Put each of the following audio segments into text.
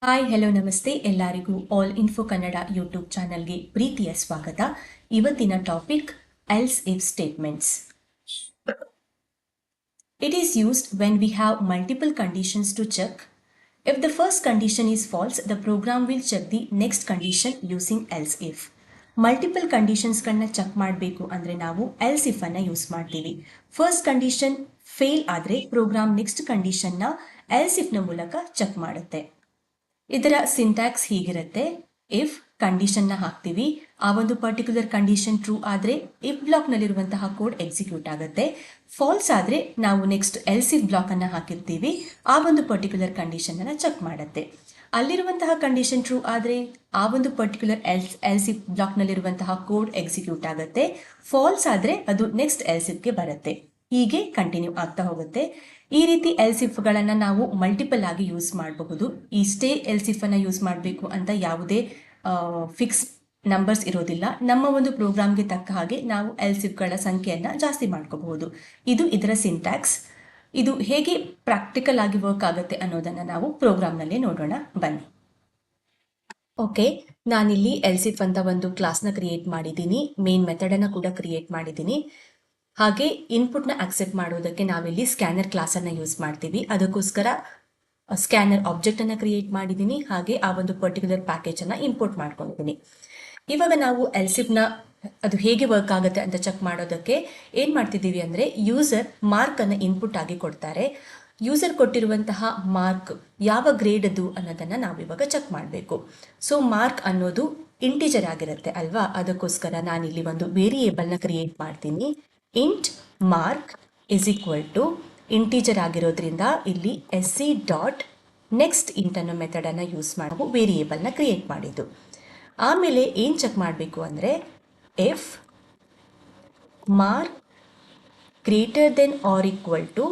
Hi hello ನಮಸ್ತೆ ಎಲ್ಲರಿಗೂ all info Kannada YouTube ಚಾನಲ್ಗೆ ಪ್ರೀತಿಯ ಸ್ವಾಗತ. ಇವತ್ತಿನ topic else if statements. It is used when we have multiple conditions to check. If the first condition is false, the program will check the next condition using else if. Multiple ಕಂಡೀಷನ್ಸ್ಗಳನ್ನ check ಮಾಡಬೇಕು ಅಂದರೆ ನಾವು else if ಅನ್ನು use ಮಾಡ್ತೀವಿ. First condition fail ಆದರೆ program next ಕಂಡೀಷನ್ನ else ಇಫ್ನ ಮೂಲಕ ಚೆಕ್ ಮಾಡುತ್ತೆ. ಇದರ ಸಿಂಟ್ಯಾಕ್ಸ್ ಹೀಗಿರುತ್ತೆ. ಇಫ್ ಕಂಡೀಷನ್ನ ಹಾಕ್ತೀವಿ, ಆ ಒಂದು ಪರ್ಟಿಕ್ಯುಲರ್ ಕಂಡೀಷನ್ ಟ್ರೂ ಆದರೆ ಇಫ್ ಬ್ಲಾಕ್ನಲ್ಲಿರುವಂತಹ ಕೋಡ್ ಎಕ್ಸಿಕ್ಯೂಟ್ ಆಗುತ್ತೆ. ಫಾಲ್ಸ್ ಆದರೆ ನಾವು ನೆಕ್ಸ್ಟ್ ಎಲ್ಸ್ ಇಫ್ ಬ್ಲಾಕನ್ನು ಹಾಕಿರ್ತೀವಿ, ಆ ಒಂದು ಪರ್ಟಿಕ್ಯುಲರ್ ಕಂಡೀಷನನ್ನು ಚೆಕ್ ಮಾಡುತ್ತೆ. ಅಲ್ಲಿರುವಂತಹ ಕಂಡೀಷನ್ ಟ್ರೂ ಆದರೆ ಆ ಒಂದು ಪರ್ಟಿಕ್ಯುಲರ್ ಎಲ್ಸ್ ಇಫ್ ಬ್ಲಾಕ್ನಲ್ಲಿರುವಂತಹ ಕೋಡ್ ಎಕ್ಸಿಕ್ಯೂಟ್ ಆಗುತ್ತೆ. ಫಾಲ್ಸ್ ಆದರೆ ಅದು ನೆಕ್ಸ್ಟ್ ಎಲ್ಸ್ ಇಫ್ಗೆ ಬರುತ್ತೆ. ಹೀಗೆ ಕಂಟಿನ್ಯೂ ಆಗ್ತಾ ಹೋಗುತ್ತೆ. ಈ ರೀತಿ ಎಲ್ಸ್ ಇಫ್ಗಳನ್ನು ನಾವು ಮಲ್ಟಿಪಲ್ ಆಗಿ ಯೂಸ್ ಮಾಡಬಹುದು. ಇಷ್ಟೇ ಎಲ್ಸ್ ಇಫ್ ಅನ್ನು ಯೂಸ್ ಮಾಡಬೇಕು ಅಂತ ಯಾವುದೇ ಫಿಕ್ಸ್ ನಂಬರ್ಸ್ ಇರೋದಿಲ್ಲ. ನಮ್ಮ ಒಂದು ಪ್ರೋಗ್ರಾಮ್ಗೆ ತಕ್ಕ ಹಾಗೆ ನಾವು ಎಲ್ಸ್ ಇಫ್ಗಳ ಸಂಖ್ಯೆಯನ್ನು ಜಾಸ್ತಿ ಮಾಡ್ಕೋಬಹುದು. ಇದು ಇದರ ಸಿಂಟ್ಯಾಕ್ಸ್. ಇದು ಹೇಗೆ ಪ್ರಾಕ್ಟಿಕಲ್ ಆಗಿ ವರ್ಕ್ ಆಗುತ್ತೆ ಅನ್ನೋದನ್ನು ನಾವು ಪ್ರೋಗ್ರಾಮ್ನಲ್ಲೇ ನೋಡೋಣ ಬನ್ನಿ. ಓಕೆ, ನಾನಿಲ್ಲಿ ಎಲ್ಸ್ ಇಫ್ ಅಂತ ಒಂದು ಕ್ಲಾಸ್ನ ಕ್ರಿಯೇಟ್ ಮಾಡಿದ್ದೀನಿ, ಮೇನ್ ಮೆಥಡನ್ನು ಕೂಡ ಕ್ರಿಯೇಟ್ ಮಾಡಿದ್ದೀನಿ. ಹಾಗೆ ಇನ್ಪುಟ್ನ ಅಕ್ಸೆಪ್ಟ್ ಮಾಡೋದಕ್ಕೆ ನಾವಿಲ್ಲಿ ಸ್ಕ್ಯಾನರ್ ಕ್ಲಾಸನ್ನು ಯೂಸ್ ಮಾಡ್ತೀವಿ. ಅದಕ್ಕೋಸ್ಕರ ಸ್ಕ್ಯಾನರ್ ಆಬ್ಜೆಕ್ಟನ್ನು ಕ್ರಿಯೇಟ್ ಮಾಡಿದ್ದೀನಿ. ಹಾಗೆ ಆ ಒಂದು ಪರ್ಟಿಕ್ಯುಲರ್ ಪ್ಯಾಕೇಜನ್ನು ಇಂಪೋರ್ಟ್ ಮಾಡ್ಕೊಂಡಿದ್ದೀನಿ. ಇವಾಗ ನಾವು ಎಲ್ಸಿಫ್ನ ಅದು ಹೇಗೆ ವರ್ಕ್ ಆಗುತ್ತೆ ಅಂತ ಚೆಕ್ ಮಾಡೋದಕ್ಕೆ ಏನು ಮಾಡ್ತಿದ್ದೀವಿ ಅಂದರೆ, ಯೂಸರ್ ಮಾರ್ಕನ್ನು ಇನ್ಪುಟ್ ಆಗಿ ಕೊಡ್ತಾರೆ. ಯೂಸರ್ ಕೊಟ್ಟಿರುವಂತಹ ಮಾರ್ಕ್ ಯಾವ ಗ್ರೇಡ್ ಅದು ಅನ್ನೋದನ್ನು ನಾವಿವಾಗ ಚೆಕ್ ಮಾಡಬೇಕು. ಸೊ ಮಾರ್ಕ್ ಅನ್ನೋದು ಇಂಟಿಜರ್ ಆಗಿರುತ್ತೆ ಅಲ್ವಾ, ಅದಕ್ಕೋಸ್ಕರ ನಾನಿಲ್ಲಿ ಒಂದು ವೇರಿಯೇಬಲ್ನ ಕ್ರಿಯೇಟ್ ಮಾಡ್ತೀನಿ. Int mark is equal to integer ಆಗಿರೋದ್ರಿಂದ ಇಲ್ಲಿ SC ಡಾಟ್ ನೆಕ್ಸ್ಟ್ ಇಂಟ್ ಅನ್ನೋ ಮೆಥಡನ್ನು ಯೂಸ್ ಮಾಡಿ ವೇರಿಯೇಬಲ್ನ ಕ್ರಿಯೇಟ್ ಮಾಡಿದ್ದು. ಆಮೇಲೆ ಏನು ಚೆಕ್ ಮಾಡಬೇಕು ಅಂದರೆ, if mark greater than or equal to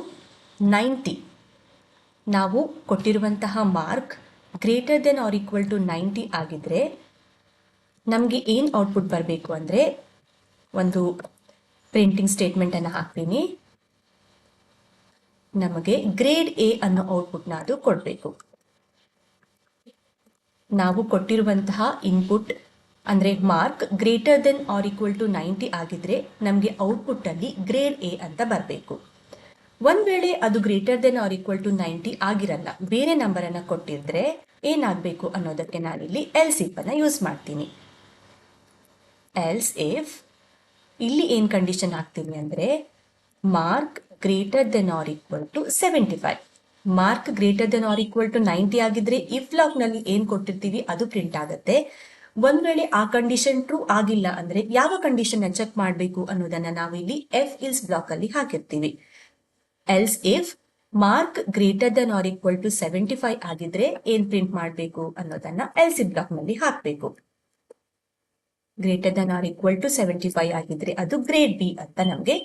90. ನಾವು ಕೊಟ್ಟಿರುವಂತಹ mark greater than or equal to 90 ಆಗಿದ್ರೆ ನಮಗೆ ಏನು ಔಟ್ಪುಟ್ ಬರಬೇಕು ಅಂದರೆ, ಒಂದು ಪ್ರಿಂಟಿಂಗ್ ಸ್ಟೇಟ್ಮೆಂಟನ್ನು ಹಾಕ್ತೀನಿ. ನಮಗೆ ಗ್ರೇಡ್ ಎ ಅನ್ನೋ ಔಟ್ಪುಟ್ನ ಅದು ಕೊಡಬೇಕು. ನಾವು ಕೊಟ್ಟಿರುವಂತಹ ಇನ್ಪುಟ್ ಅಂದರೆ mark greater than or equal to 90 ಆಗಿದ್ರೆ ನಮಗೆ ಔಟ್ಪುಟ್ಟಲ್ಲಿ ಗ್ರೇಡ್ ಎ ಅಂತ ಬರಬೇಕು. ಒಂದು ವೇಳೆ ಅದು greater than or equal to 90 ಆಗಿರಲ್ಲ, ಬೇರೆ ನಂಬರನ್ನು ಕೊಟ್ಟಿದ್ರೆ ಏನಾಗಬೇಕು ಅನ್ನೋದಕ್ಕೆ ನಾನಿಲ್ಲಿ ಎಲ್ಸ್ ಇಫ್ ಅನ್ನು ಯೂಸ್ ಮಾಡ್ತೀನಿ. ಎಲ್ಸ್ ಇಫ್ ಇಲ್ಲಿ ಏನು ಕಂಡೀಷನ್ ಹಾಕ್ತೀನಿ ಅಂದರೆ, mark greater than or equal to 75. Mark greater than or equal to 90 ಆಗಿದ್ರೆ ಇಫ್ ಬ್ಲಾಕ್ನಲ್ಲಿ ಏನು ಕೊಟ್ಟಿರ್ತೀವಿ ಅದು ಪ್ರಿಂಟ್ ಆಗುತ್ತೆ. ಒಂದು ವೇಳೆ ಆ ಕಂಡೀಷನ್ ಟ್ರೂ ಆಗಿಲ್ಲ ಅಂದರೆ ಯಾವ ಕಂಡೀಷನ್ ಚೆಕ್ ಮಾಡಬೇಕು ಅನ್ನೋದನ್ನು ನಾವು ಇಲ್ಲಿ ಎಫ್ ಇಲ್ಸ್ ಬ್ಲಾಕಲ್ಲಿ ಹಾಕಿರ್ತೀವಿ. Else if mark greater than or equal to 75 ಆಗಿದ್ರೆ ಏನು ಪ್ರಿಂಟ್ ಮಾಡಬೇಕು ಅನ್ನೋದನ್ನ ಎಲ್ಸ್ ಇಫ್ ಬ್ಲಾಕ್ನಲ್ಲಿ ಹಾಕಬೇಕು. Greater than or equal to 75 ಆಗಿದ್ರೆ ಅದು ಗ್ರೇಡ್ ಬಿ ಅಂತ ನಮಗೆ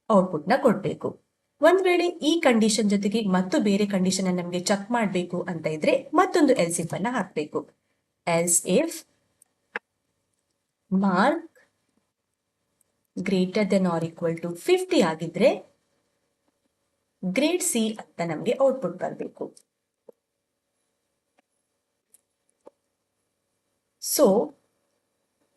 ಔಟ್ಪುಟ್ನ ಕೊಡಬೇಕು. ಒಂದ್ ವೇಳೆ ಈ ಕಂಡೀಷನ್ ಜೊತೆಗೆ ಮತ್ತು ಬೇರೆ ಕಂಡೀಷನ್ ನಮಗೆ ಚೆಕ್ ಮಾಡಬೇಕು ಅಂತ ಇದ್ರೆ ಮತ್ತೊಂದು ಎಲ್ಸ್ ಇಫ್ ಅನ್ನ ಹಾಕಬೇಕು. Else if mark greater than or equal to 50 ಆಗಿದ್ರೆ ಗ್ರೇಡ್ ಸಿ ಅಂತ ನಮಗೆ ಔಟ್ಪುಟ್ ಬರಬೇಕು. ಸೊ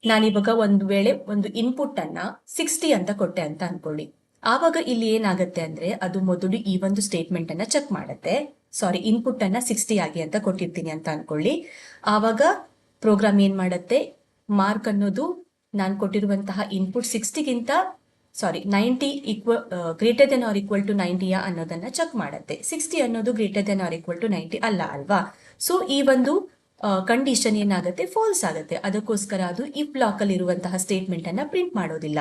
ನಾನಿವಾಗ ಒಂದು ವೇಳೆ ಒಂದು ಇನ್ಪುಟ್ ಅನ್ನ 60 ಅಂತ ಕೊಟ್ಟೆ ಅಂತ ಅನ್ಕೊಳ್ಳಿ. ಆವಾಗ ಇಲ್ಲಿ ಏನಾಗುತ್ತೆ ಅಂದ್ರೆ, ಅದು ಮೊದಲು ಈ ಒಂದು ಸ್ಟೇಟ್ಮೆಂಟ್ ಅನ್ನ ಚೆಕ್ ಮಾಡುತ್ತೆ. ಸಾರಿ, ಇನ್ಪುಟ್ ಅನ್ನ 60 ಆಗಿ ಅಂತ ಕೊಟ್ಟಿರ್ತೀನಿ ಅಂತ ಅನ್ಕೊಳ್ಳಿ. ಆವಾಗ ಪ್ರೋಗ್ರಾಮ್ ಏನ್ ಮಾಡುತ್ತೆ, ಮಾರ್ಕ್ ಅನ್ನೋದು ನಾನು ಕೊಟ್ಟಿರುವಂತಹ ಇನ್ಪುಟ್ 60ಗಿಂತ 90 greater than or equal to 90 ಅನ್ನೋದನ್ನ ಚೆಕ್ ಮಾಡುತ್ತೆ. 60 ಅನ್ನೋದು greater than or equal to 90 ಅಲ್ಲ ಅಲ್ವಾ. ಸೊ ಈ ಒಂದು ಕಂಡೀಷನ್ ಏನಾಗುತ್ತೆ, ಫಾಲ್ಸ್ ಆಗುತ್ತೆ. ಅದಕ್ಕೋಸ್ಕರ ಅದು ಇಫ್ ಬ್ಲಾಕ್ ಅಲ್ಲಿ ಇರುವಂತಹ ಸ್ಟೇಟ್ಮೆಂಟ್ ಅನ್ನ ಪ್ರಿಂಟ್ ಮಾಡೋದಿಲ್ಲ.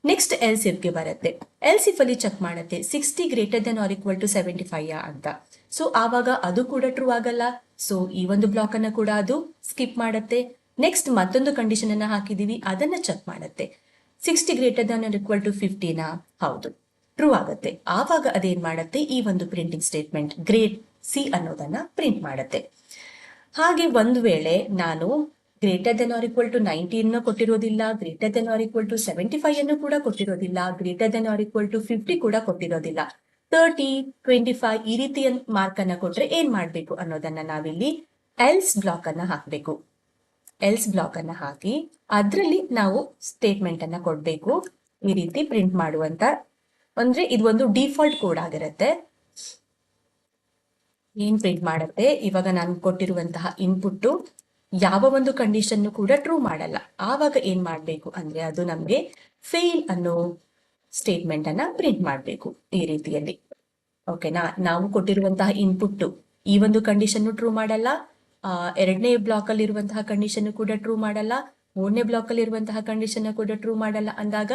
ನೆಕ್ಸ್ಟ್ ಎಲ್ಸ್ ಇಫ್ ಗೆ ಬರುತ್ತೆ. ಎಲ್ಸ್ ಇಫ್ ಅಲ್ಲಿ ಚೆಕ್ ಮಾಡುತ್ತೆ 60 greater than or equal to 75 ಅಂತ. ಸೊ ಆವಾಗ ಅದು ಕೂಡ ಟ್ರೂ ಆಗಲ್ಲ. ಸೊ ಈ ಒಂದು ಬ್ಲಾಕ್ ಅನ್ನ ಕೂಡ ಅದು ಸ್ಕಿಪ್ ಮಾಡುತ್ತೆ. ನೆಕ್ಸ್ಟ್ ಮತ್ತೊಂದು ಕಂಡೀಷನ್ ಅನ್ನ ಹಾಕಿದೀವಿ, ಅದನ್ನ ಚೆಕ್ ಮಾಡುತ್ತೆ. 60 greater than or equal to 50 ಹೌದು, ಟ್ರೂ ಆಗುತ್ತೆ. ಆವಾಗ ಅದೇನ್ ಮಾಡುತ್ತೆ, ಈ ಒಂದು ಪ್ರಿಂಟಿಂಗ್ ಸ್ಟೇಟ್ಮೆಂಟ್ ಗ್ರೇಡ್ ಸಿ ಅನ್ನೋದನ್ನ ಪ್ರಿಂಟ್ ಮಾಡುತ್ತೆ. ಹಾಗೆ ಒಂದು ವೇಳೆ ನಾನು greater than or equal to 90 ಅನ್ನು ಕೊಟ್ಟಿರೋದಿಲ್ಲ, greater than or equal to 75 ಅನ್ನು ಕೂಡ ಕೊಟ್ಟಿರೋದಿಲ್ಲ, greater than or equal to 50 ಕೂಡ ಕೊಟ್ಟಿರೋದಿಲ್ಲ, 30, 25 ಈ ರೀತಿಯ ಮಾರ್ಕ್ ಅನ್ನ ಕೊಟ್ರೆ ಏನ್ ಮಾಡ್ಬೇಕು ಅನ್ನೋದನ್ನ ನಾವಿಲ್ಲಿ ಎಲ್ಸ್ ಬ್ಲಾಕ್ ಅನ್ನ ಹಾಕಬೇಕು. ಎಲ್ಸ್ ಬ್ಲಾಕ್ ಅನ್ನ ಹಾಕಿ ಅದರಲ್ಲಿ ನಾವು ಸ್ಟೇಟ್ಮೆಂಟ್ ಅನ್ನ ಕೊಡಬೇಕು. ಈ ರೀತಿ ಪ್ರಿಂಟ್ ಮಾಡುವಂತ, ಅಂದ್ರೆ ಇದು ಒಂದು ಡಿಫಾಲ್ಟ್ ಕೋಡ್ ಆಗಿರುತ್ತೆ. ಏನ್ ಪ್ರಿಂಟ್ ಮಾಡುತ್ತೆ, ಇವಾಗ ನಾನು ಕೊಟ್ಟಿರುವಂತಹ ಇನ್ಪುಟ್ ಯಾವ ಒಂದು ಕಂಡೀಷನ್ ಕೂಡ ಟ್ರೂ ಮಾಡಲ್ಲ. ಆವಾಗ ಏನ್ ಮಾಡ್ಬೇಕು ಅಂದ್ರೆ ಅದು ನಮ್ಗೆ ಫೇಲ್ ಅನ್ನೋ ಸ್ಟೇಟ್ಮೆಂಟ್ ಅನ್ನ ಪ್ರಿಂಟ್ ಮಾಡಬೇಕು ಈ ರೀತಿಯಲ್ಲಿ. ಓಕೆನಾ, ನಾವು ಕೊಟ್ಟಿರುವಂತಹ ಇನ್ಪುಟ್ ಈ ಒಂದು ಕಂಡೀಷನ್ ಟ್ರೂ ಮಾಡಲ್ಲ, ಎರಡನೇ ಬ್ಲಾಕ್ ಅಲ್ಲಿ ಇರುವಂತಹ ಕಂಡೀಷನ್ ಕೂಡ ಟ್ರೂ ಮಾಡಲ್ಲ, ಮೂರನೇ ಬ್ಲಾಕ್ ಅಲ್ಲಿ ಇರುವಂತಹ ಕಂಡೀಷನ್ ಕೂಡ ಟ್ರೂ ಮಾಡಲ್ಲ ಅಂದಾಗ,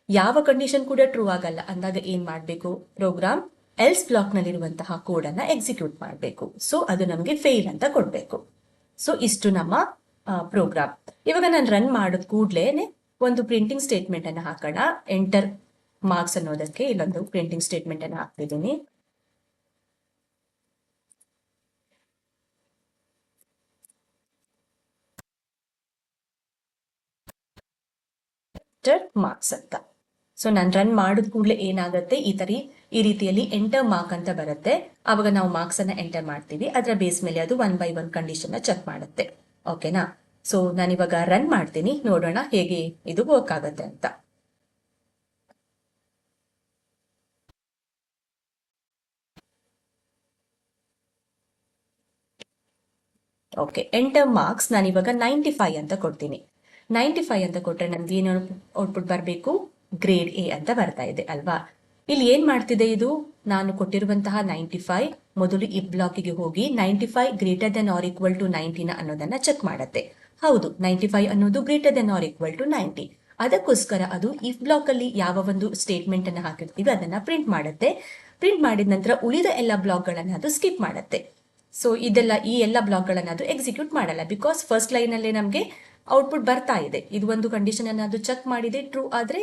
ಯಾವ ಕಂಡೀಷನ್ ಕೂಡ ಟ್ರೂ ಆಗಲ್ಲ ಅಂದಾಗ ಏನ್ ಮಾಡ್ಬೇಕು, ಪ್ರೋಗ್ರಾಮ್ ಎಲ್ಸ್ ಬ್ಲಾಕ್ ನಲ್ಲಿರುವಂತಹ ಕೋಡ್ ಅನ್ನ ಎಕ್ಸಿಕ್ಯೂಟ್ ಮಾಡಬೇಕು. ಸೊ ಅದು ನಮಗೆ ಫೇಲ್ ಅಂತ ಕೊಡ್ಬೇಕು. ಸೊ ಇಷ್ಟು ನಮ್ಮ ಪ್ರೋಗ್ರಾಮ್. ಇವಾಗ ನಾನು ರನ್ ಮಾಡೋದ್ ಕೂಡ್ಲೇನೆ ಒಂದು ಪ್ರಿಂಟಿಂಗ್ ಸ್ಟೇಟ್ಮೆಂಟ್ ಅನ್ನ ಹಾಕೋಣ. ಎಂಟರ್ ಮಾರ್ಕ್ಸ್ ಅನ್ನೋದಕ್ಕೆ ಇಲ್ಲೊಂದು ಪ್ರಿಂಟಿಂಗ್ ಸ್ಟೇಟ್ಮೆಂಟ್ ಅನ್ನ ಹಾಕ್ತಿದ್ದೀನಿ. ಮಾರ್ಕ್ಸ್ ಅಂತ. ಸೊ ನಾನು ರನ್ ಮಾಡಿದ ಕೂಡಲೇ ಏನಾಗುತ್ತೆ, ಈ ರೀತಿಯಲ್ಲಿ ಎಂಟರ್ ಮಾರ್ಕ್ ಅಂತ ಬರುತ್ತೆ. ಅವಾಗ ನಾವು ಮಾರ್ಕ್ಸ್ ಅನ್ನ ಎಂಟರ್ ಮಾಡ್ತೀವಿ. ಅದರ ಬೇಸ್ ಮೇಲೆ ಅದು 1 by 1 ಕಂಡೀಷನ್ ಚೆಕ್ ಮಾಡುತ್ತೆ. ಓಕೆನಾ, ಸೊ ನಾನಿವಾಗ ರನ್ ಮಾಡ್ತೀನಿ, ನೋಡೋಣ ಹೇಗೆ ಇದು ವರ್ಕ್ ಆಗುತ್ತೆ ಅಂತ. ಓಕೆ, ಎಂಟರ್ ಮಾರ್ಕ್ಸ್ ನಾನಿವಾಗ 95 ಅಂತ ಕೊಡ್ತೀನಿ. 95 ಅಂತ ಕೊಟ್ರೆ ನನ್ಗೆ ಏನು ಔಟ್ಪುಟ್ ಬರಬೇಕು, ಗ್ರೇಡ್ ಎ ಅಂತ ಬರ್ತಾ ಇದೆ ಅಲ್ವಾ. ಇಲ್ಲಿ ಏನ್ ಮಾಡ್ತಿದೆ ಇದು, ನಾನು ಕೊಟ್ಟಿರುವಂತಹ 95 ಮೊದಲು ಈ ಬ್ಲಾಕಿಗೆ ಹೋಗಿ 95 greater than or equal to 90 ಅನ್ನೋದನ್ನ ಚೆಕ್ ಮಾಡುತ್ತೆ. ಹೌದು, 95 ಅನ್ನೋದು greater than or equal to 90. ಅದಕ್ಕೋಸ್ಕರ ಅದು ಇಫ್ ಬ್ಲಾಕ್ ಅಲ್ಲಿ ಯಾವ ಒಂದು ಸ್ಟೇಟ್ಮೆಂಟ್ ಅನ್ನ ಹಾಕಿರ್ತೀವಿ ಅದನ್ನ ಪ್ರಿಂಟ್ ಮಾಡುತ್ತೆ. ಪ್ರಿಂಟ್ ಮಾಡಿದ ನಂತರ ಉಳಿದ ಎಲ್ಲ ಬ್ಲಾಕ್ ಗಳನ್ನ ಅದು ಸ್ಕಿಪ್ ಮಾಡುತ್ತೆ. ಸೊ ಈ ಎಲ್ಲ ಬ್ಲಾಕ್ ಗಳನ್ನ ಅದು ಎಕ್ಸಿಕ್ಯೂಟ್ ಮಾಡಲ್ಲ. ಬಿಕಾಸ್ ಫಸ್ಟ್ ಲೈನ್ ಅಲ್ಲಿ ನಮಗೆ ಔಟ್ಪುಟ್ ಬರ್ತಾ ಇದೆ. ಇದು ಒಂದು ಕಂಡೀಷನ್ ಅನ್ನ ಅದು ಚೆಕ್ ಮಾಡಿದೆ, ಟ್ರೂ ಆದ್ರೆ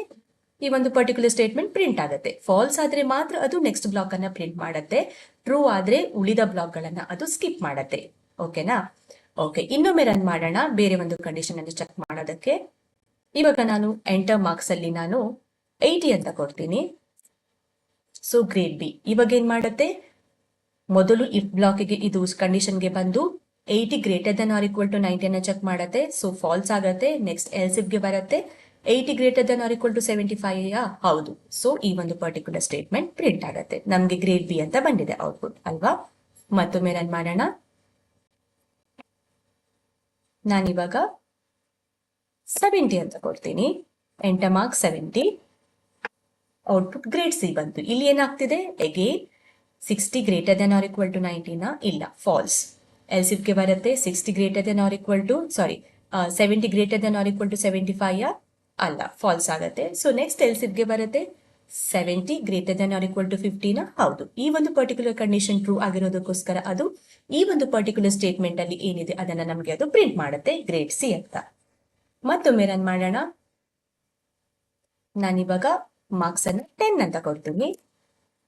ಈ ಒಂದು ಪರ್ಟಿಕ್ಯುಲರ್ ಸ್ಟೇಟ್ಮೆಂಟ್ ಪ್ರಿಂಟ್ ಆಗುತ್ತೆ. ಫಾಲ್ಸ್ ಆದ್ರೆ ಮಾತ್ರ ಅದು ನೆಕ್ಸ್ಟ್ ಬ್ಲಾಕ್ ಅನ್ನ ಪ್ರಿಂಟ್ ಮಾಡುತ್ತೆ. ಟ್ರೂ ಆದ್ರೆ ಉಳಿದ ಬ್ಲಾಕ್ ಗಳನ್ನ ಅದು ಸ್ಕಿಪ್ ಮಾಡುತ್ತೆ. ಓಕೆನಾ. ಓಕೆ, ಇನ್ನೊಮ್ಮೆ ರನ್ ಮಾಡೋಣ ಬೇರೆ ಒಂದು ಕಂಡೀಷನ್ ಅನ್ನು ಚೆಕ್ ಮಾಡೋದಕ್ಕೆ. ಇವಾಗ ನಾನು ಎಂಟರ್ ಮಾರ್ಕ್ಸ್ ಅಲ್ಲಿ ನಾನು 80 ಅಂತ ಕೊಡ್ತೀನಿ. ಸೊ ಗ್ರೇಡ್ ಬಿ ಇವಾಗ ಏನ್ ಮಾಡುತ್ತೆ, ಮೊದಲು ಇಫ್ ಬ್ಲಾಕ್ಗೆ ಇದು ಕಂಡೀಷನ್ಗೆ ಬಂದು 80 greater than or equal to 90 ಅನ್ನ ಚೆಕ್ ಮಾಡುತ್ತೆ. ಸೊ ಫಾಲ್ಸ್ ಆಗುತ್ತೆ. ನೆಕ್ಸ್ಟ್ ಎಲ್ಸ್ ಇಫ್ ಗೆ ಬರುತ್ತೆ 80 greater than or equal to 75. ಹೌದು. ಸೊ ಈ ಒಂದು ಪರ್ಟಿಕ್ಯುಲರ್ ಸ್ಟೇಟ್ಮೆಂಟ್ ಪ್ರಿಂಟ್ ಆಗುತ್ತೆ. ನಮ್ಗೆ ಗ್ರೇಡ್ ಬಿ ಅಂತ ಬಂದಿದೆ ಔಟ್ಪುಟ್ ಅಲ್ವಾ. ಮತ್ತೊಮ್ಮೆ ರನ್ ಮಾಡೋಣ. ನಾನಿವಾಗ 70 ಅಂತ ಕೊಡ್ತೀನಿ. Enter marks 70, output grade C ಬಂತು. ಇಲ್ಲಿ ಏನಾಗ್ತಿದೆ, again 60 greater than or equal to 90 ಇಲ್ಲ, ಫಾಲ್ಸ್. ಎಲ್ಸ್ ಇಫ್ ಗೆ ಬರುತ್ತೆ 60 greater than or equal to 70 greater than or equal to 75 ಅಲ್ಲ, ಫಾಲ್ಸ್ ಆಗುತ್ತೆ. ಸೊ ನೆಕ್ಸ್ಟ್ ಎಲ್ಸ್ ಇಫ್ ಗೆ ಬರುತ್ತೆ 70 greater than or equal to 15. ಹೌದು, ಈ ಒಂದು ಪರ್ಟಿಕ್ಯುಲರ್ ಕಂಡೀಷನ್ ಟ್ರೂ ಆಗಿರೋದಕ್ಕೋಸ್ಕರ ಅದು ಈ ಒಂದು ಪರ್ಟಿಕ್ಯುಲರ್ ಸ್ಟೇಟ್ಮೆಂಟ್ ಅಲ್ಲಿ ಏನಿದೆ ಅದನ್ನ ನಮಗೆ ಅದು ಪ್ರಿಂಟ್ ಮಾಡುತ್ತೆ, ಗ್ರೇಡ್ ಸಿ ಅಂತ. ಮತ್ತೊಮ್ಮೆ ರನ್ ಮಾಡೋಣ. ನಾನಿವಾಗ ಮಾರ್ಕ್ಸ್ ಅನ್ನು 10 ಅಂತ ಕೊಡ್ತೀನಿ.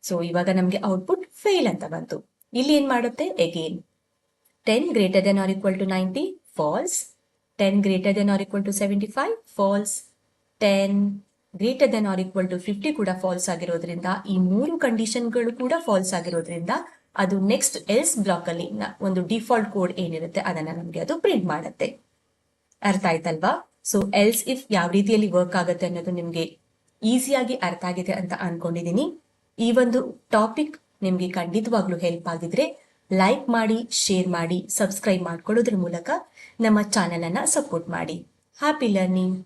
ಸೊ ಇವಾಗ ನಮ್ಗೆ ಔಟ್ಪುಟ್ ಫೇಲ್ ಅಂತ ಬಂತು. ಇಲ್ಲಿ ಏನ್ ಮಾಡುತ್ತೆ, again 10 greater than or equal to 90 ಫಾಲ್ಸ್, 10 greater than or equal to 75 ಫಾಲ್ಸ್, 10 greater than or equal to 50 ಕೂಡ ಫಾಲ್ಸ್ ಆಗಿರೋದ್ರಿಂದ, ಈ ಮೂರು ಕಂಡೀಷನ್ಗಳು ಕೂಡ ಫಾಲ್ಸ್ ಆಗಿರೋದ್ರಿಂದ ಅದು ನೆಕ್ಸ್ಟ್ ಎಲ್ಸ್ ಬ್ಲಾಕ್ ಅಲ್ಲಿ ಒಂದು ಡಿಫಾಲ್ಟ್ ಕೋಡ್ ಏನಿರುತ್ತೆ ಅದನ್ನ ನಮ್ಗೆ ಅದು ಪ್ರಿಂಟ್ ಮಾಡುತ್ತೆ. ಅರ್ಥ ಆಯ್ತಲ್ವಾ. ಸೊ ಎಲ್ಸ್ ಇಫ್ ಯಾವ ರೀತಿಯಲ್ಲಿ ವರ್ಕ್ ಆಗುತ್ತೆ ಅನ್ನೋದು ನಿಮ್ಗೆ ಈಸಿಯಾಗಿ ಅರ್ಥ ಆಗಿದೆ ಅಂತ ಅನ್ಕೊಂಡಿದೀನಿ. ಈ ಒಂದು ಟಾಪಿಕ್ ನಿಮ್ಗೆ ಖಂಡಿತವಾಗ್ಲೂ ಹೆಲ್ಪ್ ಆಗಿದ್ರೆ ಲೈಕ್ ಮಾಡಿ, ಶೇರ್ ಮಾಡಿ, ಸಬ್ಸ್ಕ್ರೈಬ್ ಮಾಡ್ಕೊಳ್ಳೋದ್ರ ಮೂಲಕ ನಮ್ಮ ಚಾನೆಲ್ ಅನ್ನ ಸಪೋರ್ಟ್ ಮಾಡಿ. Happy learning.